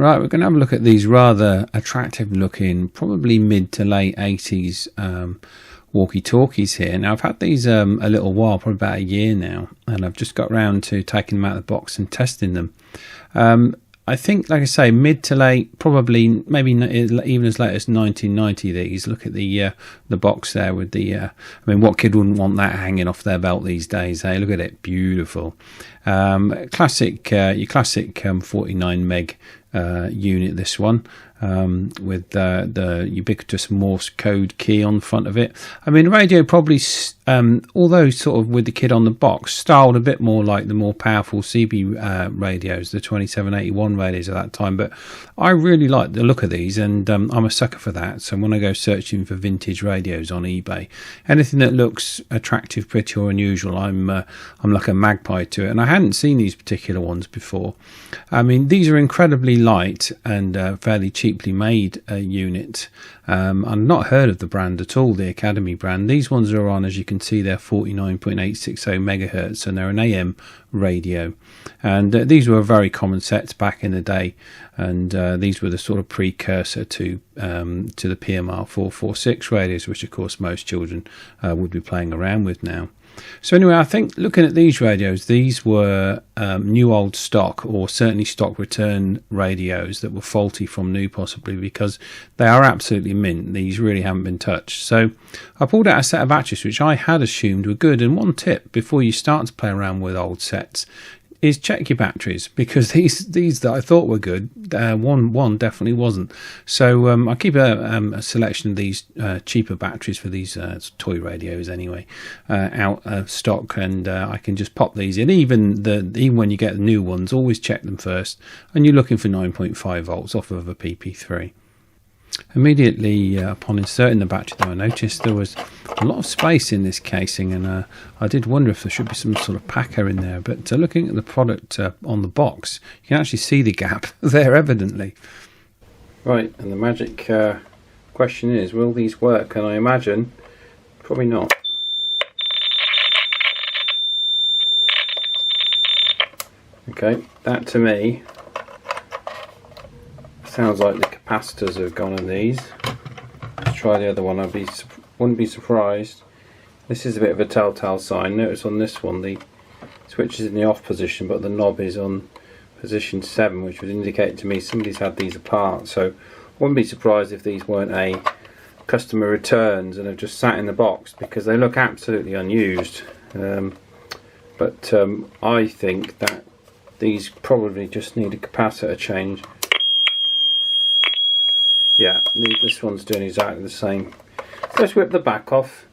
Right, we're going to have a look at these rather attractive looking, probably mid to late 80s walkie-talkies here. Now, I've had these a little while, probably about a year now, and I've just got round to taking them out of the box and testing them. I think, like I say, mid to late, probably maybe even as late as 1990. These, look at the box there with the. I mean, what kid wouldn't want that hanging off their belt these days? Hey, look at it, beautiful. Classic, your classic 49 meg unit. This one. With the ubiquitous Morse code key on the front of it. I mean, the radio probably, although sort of with the kit on the box, styled a bit more like the more powerful CB radios, the 2781 radios at that time. But I really like the look of these, and I'm a sucker for that. So when I go searching for vintage radios on eBay, anything that looks attractive, pretty, or unusual, I'm like a magpie to it. And I hadn't seen these particular ones before. I mean, these are incredibly light and fairly cheaply made unit. I've not heard of the brand at all, the Academy brand. These ones are on, as you can see, they're 49.860 megahertz, and they're an AM radio. And these were very common sets back in the day, and these were the sort of precursor to the PMR 446 radios, which of course most children would be playing around with now. So anyway, I think looking at these radios, these were new old stock, or certainly stock return radios that were faulty from new, possibly, because they are absolutely mint. These really haven't been touched. So I pulled out a set of batteries which I had assumed were good. And one tip before you start to play around with old sets is check your batteries, because these that I thought were good, one definitely wasn't. So I keep a selection of these cheaper batteries for these toy radios anyway, out of stock, and I can just pop these in. Even when you get the new ones, always check them first, and you're looking for 9.5 volts off of a PP3. Immediately upon inserting the battery, though, I noticed there was a lot of space in this casing, and I did wonder if there should be some sort of packer in there. But looking at the product on the box, you can actually see the gap there evidently. Right, and the magic question is, will these work? And I imagine probably not. Okay, that to me sounds like the capacitors have gone on these. Let's try the other one. Wouldn't be surprised. This is a bit of a telltale sign. Notice on this one the switch is in the off position, but the knob is on position 7, which would indicate to me somebody's had these apart. So wouldn't be surprised if these weren't a customer returns and have just sat in the box, because they look absolutely unused. But I think that these probably just need a capacitor change. Yeah, this one's doing exactly the same. Let's whip the back off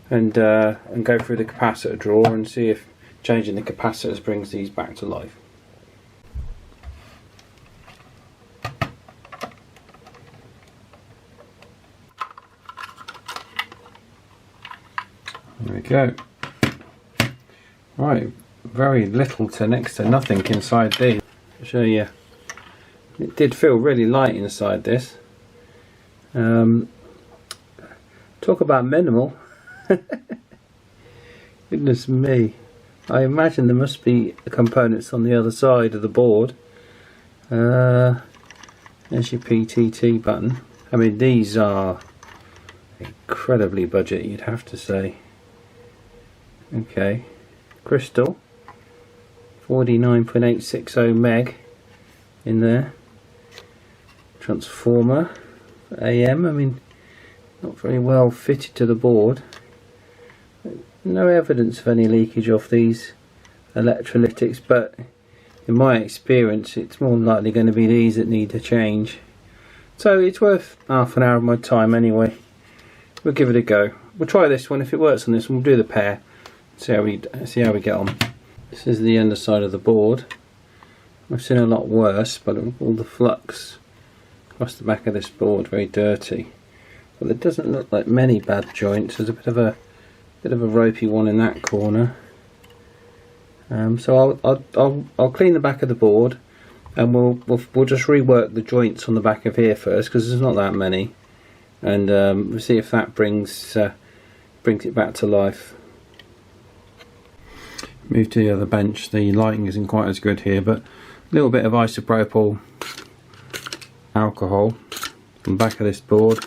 and go through the capacitor drawer and see if changing the capacitors brings these back to life. There we go. Right, very little to next to nothing inside these. I'll show you. It did feel really light inside this. Talk about minimal. Goodness me. I imagine there must be components on the other side of the board. There's your PTT button. I mean, these are incredibly budget, you'd have to say. Okay, crystal, 49.860 meg in there. Transformer, AM, I mean, not very well fitted to the board. No evidence of any leakage off these electrolytics, but in my experience it's more than likely going to be these that need a change. So it's worth half an hour of my time anyway. We'll give it a go. We'll try this one. If it works on this one, we'll do the pair. See how we get on. This is the underside of the board. I've seen a lot worse, but all the flux across the back of this board, very dirty. But there doesn't look like many bad joints. There's a bit of a ropey one in that corner. So I'll clean the back of the board, and we'll just rework the joints on the back of here first, because there's not that many, and we'll see if that brings it back to life. Move to the other bench. The lighting isn't quite as good here, but a little bit of isopropyl alcohol on the back of this board.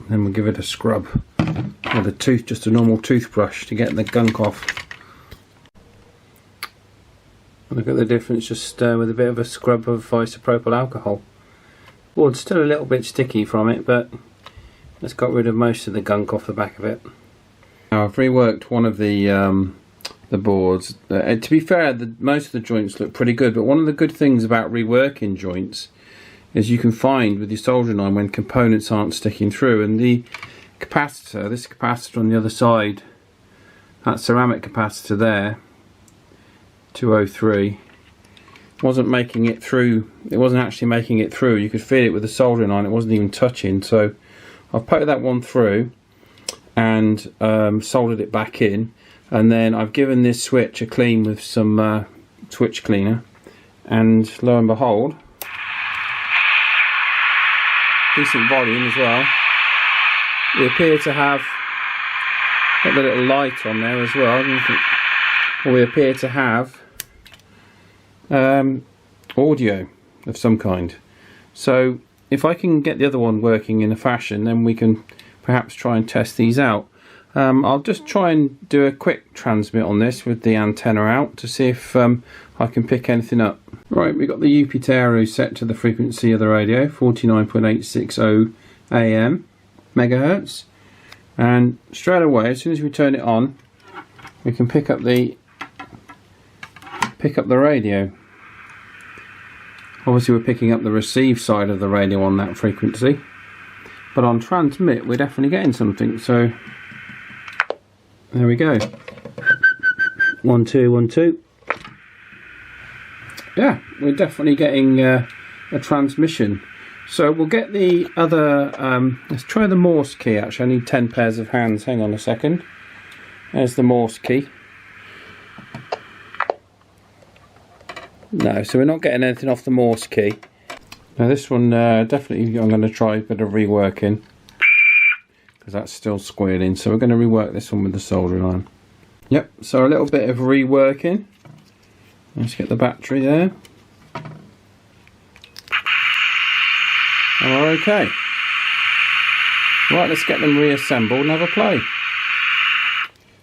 Then we'll give it a scrub with a tooth, just a normal toothbrush to get the gunk off. Look at the difference just with a bit of a scrub of isopropyl alcohol. Board's still a little bit sticky from it, but it's got rid of most of the gunk off the back of it. Now I've reworked one of the boards. To be fair, most of the joints look pretty good, but one of the good things about reworking joints is you can find with your soldering iron when components aren't sticking through, and the capacitor, this capacitor on the other side, that ceramic capacitor there, 203, wasn't making it through. It wasn't actually making it through. You could feel it with the soldering iron, it wasn't even touching. So I've poked that one through and soldered it back in, and then I've given this switch a clean with some switch cleaner, and lo and behold, decent volume as well. We appear to have got the little light on there as well. We appear to have audio of some kind. So if I can get the other one working in a fashion, then we can perhaps try and test these out. I'll just try and do a quick transmit on this with the antenna out to see if I can pick anything up. Right, we've got the Upiteru set to the frequency of the radio, 49.860 AM megahertz, and straight away, as soon as we turn it on, we can pick up the radio. Obviously we're picking up the receive side of the radio on that frequency, but on transmit we're definitely getting something. So there we go. 1 2 1 2. Yeah, we're definitely getting a transmission. So we'll get the other, let's try the Morse key. Actually I need 10 pairs of hands. Hang on a second. There's the Morse key. No, so we're not getting anything off the Morse key. Now this one definitely I'm going to try a bit of reworking, because that's still squared in. So we're going to rework this one with the soldering iron. Yep, so a little bit of reworking. Let's get the battery there. And we're okay. Right, let's get them reassembled and have a play.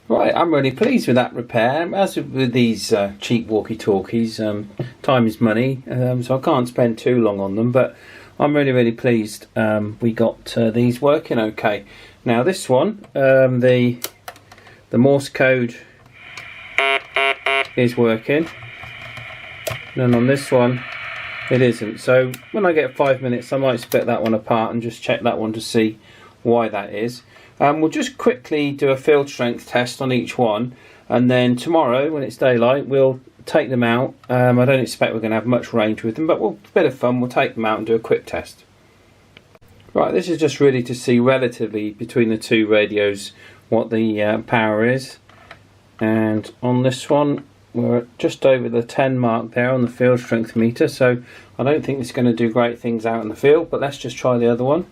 Right, I'm really pleased with that repair. As with these cheap walkie-talkies, time is money, so I can't spend too long on them, but I'm really pleased we got these working okay. Now this one, the Morse code is working, and on this one it isn't. So when I get 5 minutes I might split that one apart and just check that one to see why that is. We'll just quickly do a field strength test on each one, and then tomorrow when it's daylight we'll take them out. I don't expect we're going to have much range with them, but a bit of fun, we'll take them out and do a quick test. Right, this is just really to see relatively between the two radios what the power is, and on this one we're just over the 10 mark there on the field strength meter, so I don't think it's going to do great things out in the field, but let's just try the other one.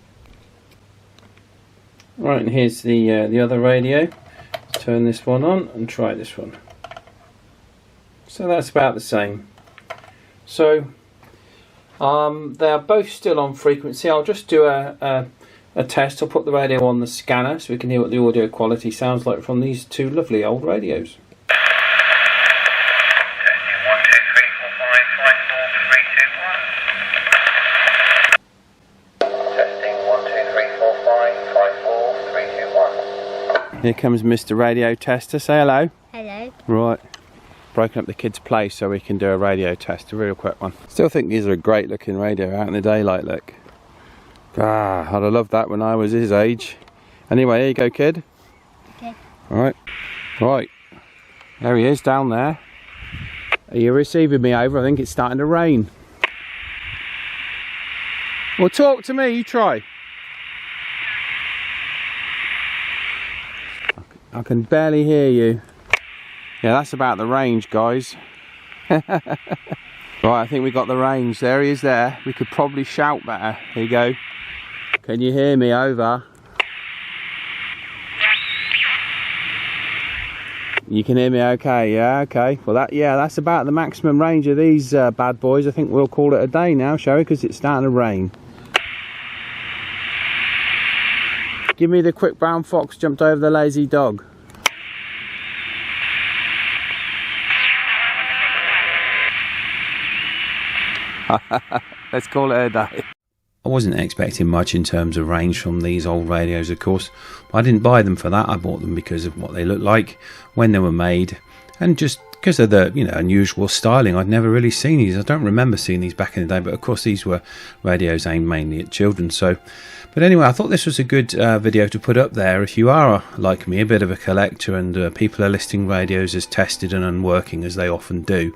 Right, and here's the other radio. Let's turn this one on and try this one. So that's about the same. So they are both still on frequency. I'll just do a test. I'll put the radio on the scanner so we can hear what the audio quality sounds like from these two lovely old radios. Here comes Mr. Radio Tester. Say hello. Hello. Right. Broken up the kids' play so we can do a radio test, a real quick one. Still think these are a great looking radio out in the daylight, look. Ah, I'd have loved that when I was his age. Anyway, here you go, kid. Okay. Alright. Right. There he is down there. Are you receiving me over? I think it's starting to rain. Well, talk to me, you try. I can barely hear you. Yeah, that's about the range, guys. Right, I think we got the range. There he is there. We could probably shout better. Here you go. Can you hear me? Over. You can hear me okay? Yeah, okay. Well, that's about the maximum range of these bad boys. I think we'll call it a day now, shall we? Because it's starting to rain. Give me the quick brown fox jumped over the lazy dog. Let's call it a day. I wasn't expecting much in terms of range from these old radios, of course. I didn't buy them for that. I bought them because of what they looked like when they were made, and just because of the unusual styling. I'd never really seen these. I don't remember seeing these back in the day, but of course these were radios aimed mainly at children. But anyway, I thought this was a good video to put up there. If you are, like me, a bit of a collector and people are listing radios as tested and unworking, as they often do,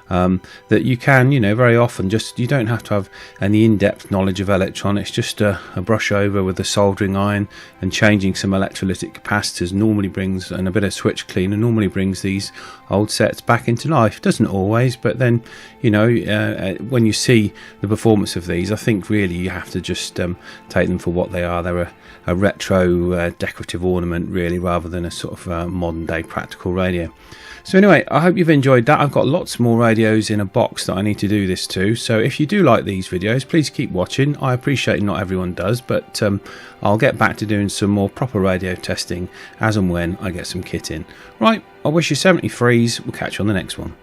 that you can, very often you don't have to have any in-depth knowledge of electronics. Just a brush over with a soldering iron and changing some electrolytic capacitors normally brings, and a bit of switch cleaner normally brings these old sets back into life. Doesn't always, but then when you see the performance of these, I think really you have to just take them for what they are. They're a retro decorative ornament really, rather than a sort of modern day practical radio. So anyway, I hope you've enjoyed that. I've got lots more radios in a box that I need to do this to. So if you do like these videos, please keep watching. I appreciate not everyone does, but I'll get back to doing some more proper radio testing as and when I get some kit in. Right, I wish you 73s. We'll catch you on the next one.